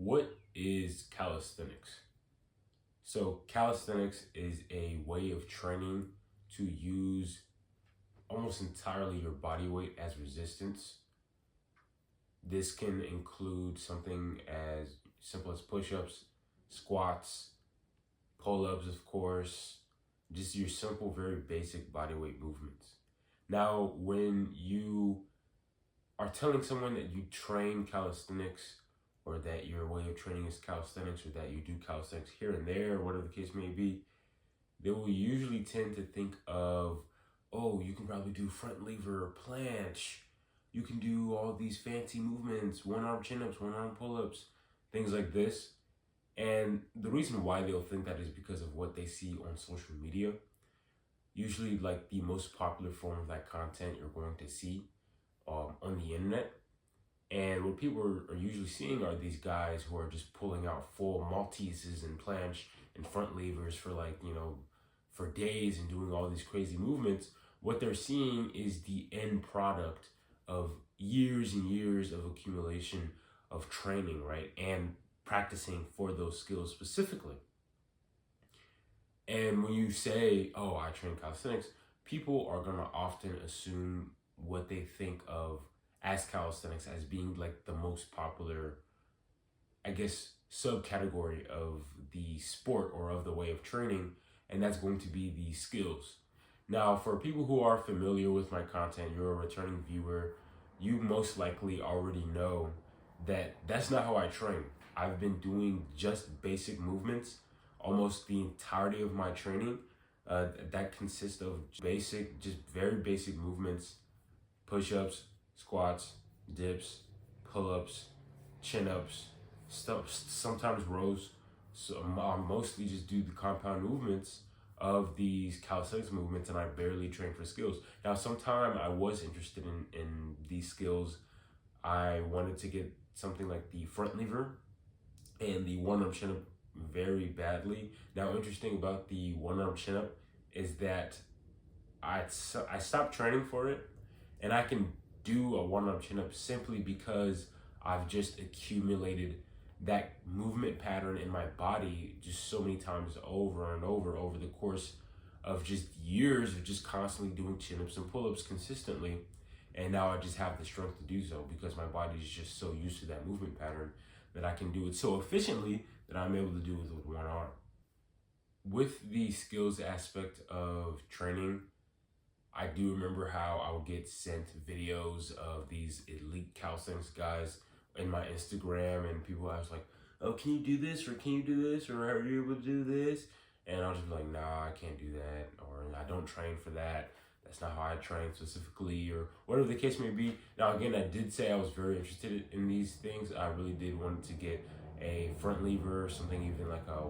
What is calisthenics? So calisthenics is a way of training to use almost entirely your body weight as resistance. This can include something as simple as push-ups, squats, pull-ups, of course, just your simple, very basic body weight movements. Now, when you are telling someone that you train calisthenics, or that your way of training is calisthenics, or that you do calisthenics here and there, whatever the case may be, they will usually tend to think of, oh, you can probably do front lever, planche, you can do all these fancy movements, one arm chin-ups, one arm pull-ups, things like this. And the reason why they'll think that is because of what they see on social media. Usually, like, the most popular form of that content you're going to see on the internet. And what people are usually seeing are these guys who are just pulling out full Malteses and planche and front levers for, like, for days and doing all these crazy movements. What they're seeing is the end product of years and years of accumulation of training, right? And practicing for those skills specifically. And when you say, oh, I train calisthenics, people are going to often assume what they think of as calisthenics as being like the most popular, I guess, subcategory of the sport or of the way of training, and that's going to be the skills. Now, for people who are familiar with my content, you're a returning viewer, you most likely already know that that's not how I train. I've been doing just basic movements almost the entirety of my training. That consists of just very basic movements, push-ups, squats, dips, pull-ups, chin-ups, sometimes rows. So I mostly just do the compound movements of these calisthenics movements, and I barely train for skills. Now, sometime I was interested in these skills. I wanted to get something like the front lever and the one-arm chin-up very badly. Now, interesting about the one-arm chin-up is that I stopped training for it, and I can do a one-arm chin-up simply because I've just accumulated that movement pattern in my body just so many times over and over the course of just years of just constantly doing chin-ups and pull-ups consistently. And now I just have the strength to do so because my body is just so used to that movement pattern that I can do it so efficiently that I'm able to do it with one arm. With the skills aspect of training, I do remember how I would get sent videos of these elite calisthenics guys in my Instagram, and people I was like, oh, can you do this, or can you do this, or are you able to do this? And I was just like, nah, I can't do that, or I don't train for that. That's not how I train specifically, or whatever the case may be. Now, again, I did say I was very interested in these things. I really did want to get a front lever, something even like a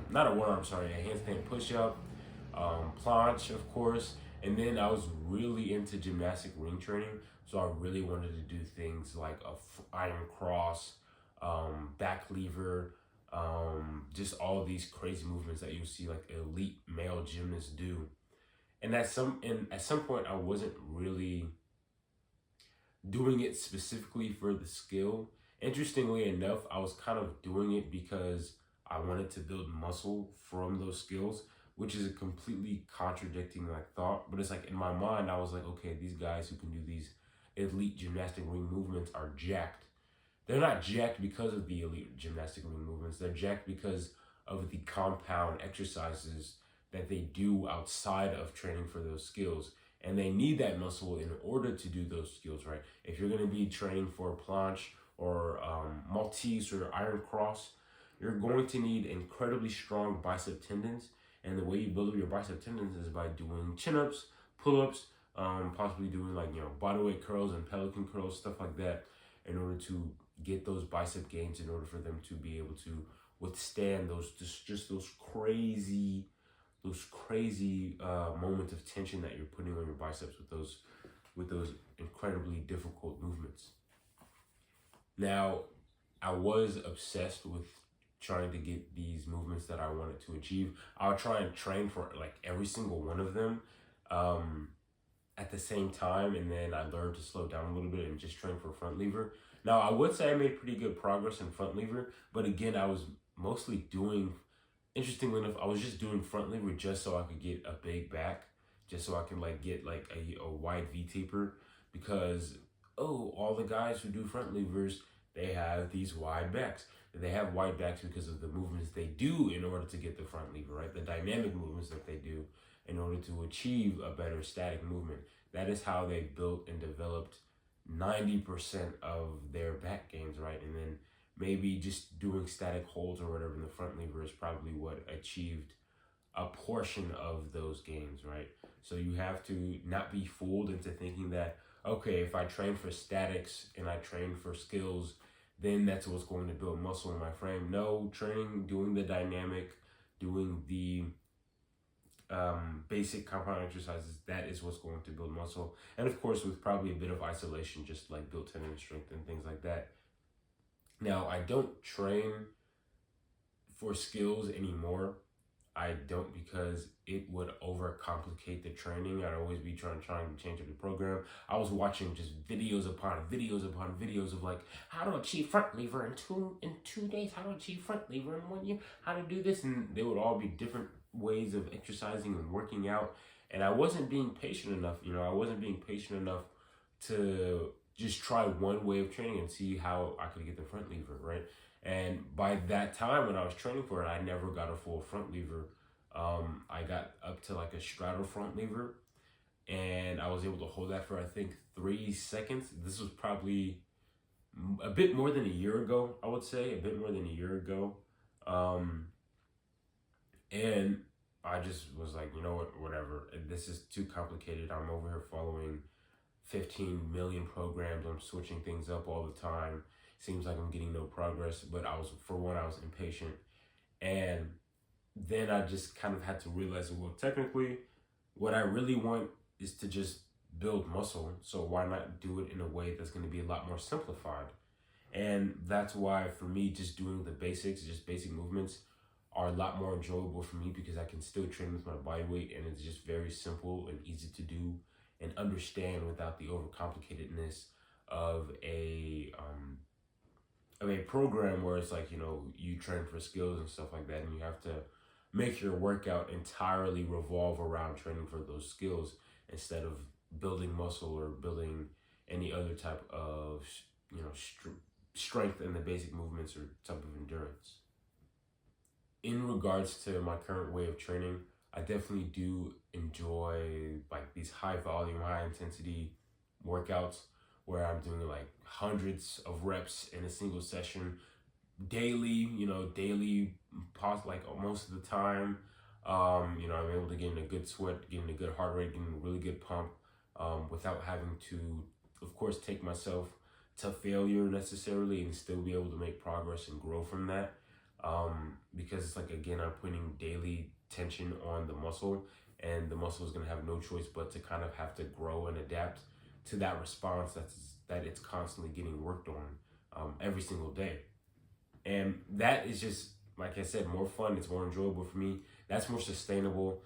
not a one arm, sorry, a handstand push-up, planche, of course. And then I was really into gymnastic ring training, so I really wanted to do things like a iron cross, back lever, just all these crazy movements that you see like elite male gymnasts do. And at some point, I wasn't really doing it specifically for the skill. Interestingly enough, I was kind of doing it because I wanted to build muscle from those skills, which is a completely contradicting thought. But it's like in my mind, I was like, okay, these guys who can do these elite gymnastic ring movements are jacked. They're not jacked because of the elite gymnastic ring movements. They're jacked because of the compound exercises that they do outside of training for those skills. And they need that muscle in order to do those skills, right? If you're going to be training for planche or Maltese or iron cross, you're going to need incredibly strong bicep tendons. And the way you build up your bicep tendons is by doing chin-ups, pull-ups, possibly doing bodyweight curls and pelican curls, stuff like that, in order to get those bicep gains, in order for them to be able to withstand those crazy moments of tension that you're putting on your biceps with those incredibly difficult movements. Now, I was obsessed with trying to get these movements that I wanted to achieve. I would try and train for like every single one of them at the same time, and then I learned to slow down a little bit and just train for front lever. Now, I would say I made pretty good progress in front lever, but again, I was mostly doing, interestingly enough, I was just doing front lever just so I could get a big back, just so I can like get like a wide V taper, because oh, all the guys who do front levers, they have these wide backs. They have wide backs because of the movements they do in order to get the front lever, right? The dynamic movements that they do in order to achieve a better static movement. That is how they built and developed 90% of their back gains, right? And then maybe just doing static holds or whatever in the front lever is probably what achieved a portion of those gains, right? So you have to not be fooled into thinking that, okay, if I train for statics and I train for skills, then that's what's going to build muscle in my frame. No, training, doing the dynamic, doing the basic compound exercises, that is what's going to build muscle. And of course, with probably a bit of isolation, just like build tendon strength and things like that. Now, I don't train for skills anymore. I don't, because it would overcomplicate the training. I'd always be trying to change up the program. I was watching just videos upon videos upon videos of like how to achieve front lever in 2 days, how to achieve front lever in 1 year, how to do this, and they would all be different ways of exercising and working out. And I wasn't being patient enough. I wasn't being patient enough to just try one way of training and see how I could get the front lever, right? And by that time, when I was training for it, I never got a full front lever. I got up to like a straddle front lever, and I was able to hold that for, I think, 3 seconds. This was probably a bit more than a year ago, I would say, a bit more than a year ago. And I just was like, you know what, whatever. This is too complicated. I'm over here following 15 million programs. I'm switching things up all the time. Seems like I'm getting no progress, but I was impatient. And then I just kind of had to realize, well, technically, what I really want is to just build muscle. So why not do it in a way that's going to be a lot more simplified? And that's why, for me, just doing the basics, just basic movements, are a lot more enjoyable for me, because I can still train with my body weight, and it's just very simple and easy to do and understand without the overcomplicatedness of a program where it's like, you train for skills and stuff like that, and you have to make your workout entirely revolve around training for those skills instead of building muscle or building any other type of strength in the basic movements or type of endurance. In regards to my current way of training, I definitely do enjoy like these high volume, high intensity workouts where I'm doing like hundreds of reps in a single session daily, like most of the time. I'm able to get in a good sweat, getting a good heart rate, getting a really good pump, without having to, of course, take myself to failure necessarily, and still be able to make progress and grow from that. Because it's like, again, I'm putting daily tension on the muscle, and the muscle is going to have no choice but to kind of have to grow and adapt to that response that it's constantly getting worked on every single day. And that is just, like I said, more fun. It's more enjoyable for me. That's more sustainable.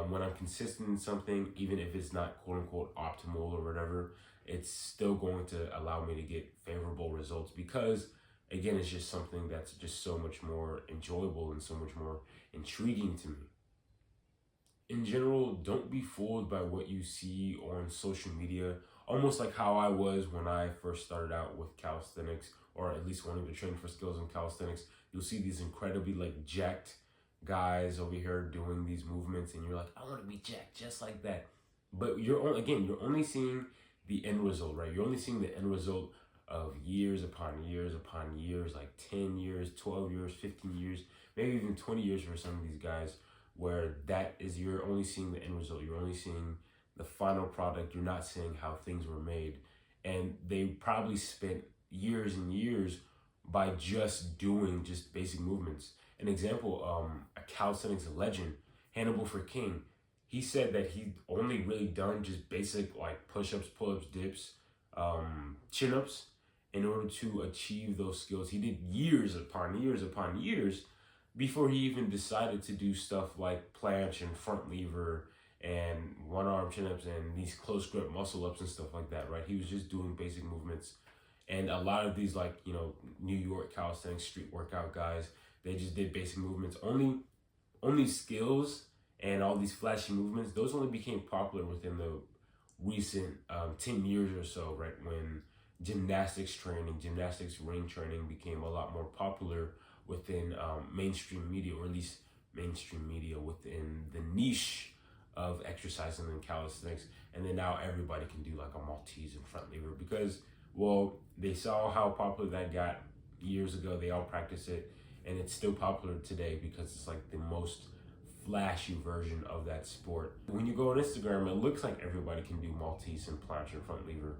When I'm consistent in something, even if it's not quote unquote optimal or whatever, it's still going to allow me to get favorable results, because again, it's just something that's just so much more enjoyable and so much more intriguing to me. In general, don't be fooled by what you see on social media, almost like how I was when I first started out with calisthenics, or at least wanting to train for skills in calisthenics. You'll see these incredibly like jacked guys over here doing these movements, and you're like, I want to be jacked just like that. But you're only seeing the end result, right? You're only seeing the end result of years upon years upon years, like 10 years, 12 years, 15 years, maybe even 20 years for some of these guys, where you're only seeing the end result. You're only seeing the final product. You're not seeing how things were made. And they probably spent years and years by just doing just basic movements. An example, a calisthenics legend, Hannibal for King, he said that he only really done just basic like push-ups, pull-ups, dips, chin-ups in order to achieve those skills. He did years upon years upon years before he even decided to do stuff like planche and front lever and one arm chin-ups and these close grip muscle ups and stuff like that, right? He was just doing basic movements And a lot of these, like, New York calisthenics street workout guys, they just did basic movements. Only skills and all these flashy movements, those only became popular within the recent 10 years or so, right? When gymnastics ring training became a lot more popular within mainstream media, or at least mainstream media within the niche of exercising and calisthenics. And then now everybody can do like a Maltese and front lever because, well, they saw how popular that got years ago. They all practice it, and it's still popular today because it's like the most flashy version of that sport. When you go on Instagram, it looks like everybody can do Maltese and planche or front lever,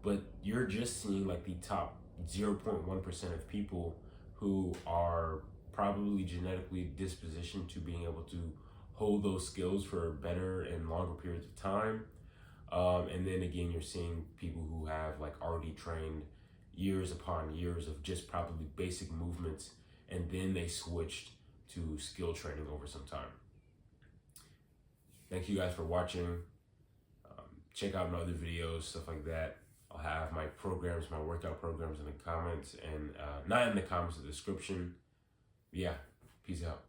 but you're just seeing like the top 0.1% of people who are probably genetically dispositioned to being able to hold those skills for better and longer periods of time. And then again, you're seeing people who have like already trained years upon years of just probably basic movements, and then they switched to skill training over some time. Thank you guys for watching. Check out my other videos, stuff like that. I'll have my programs, my workout programs in the comments, and not in the comments, the description. Yeah, peace out.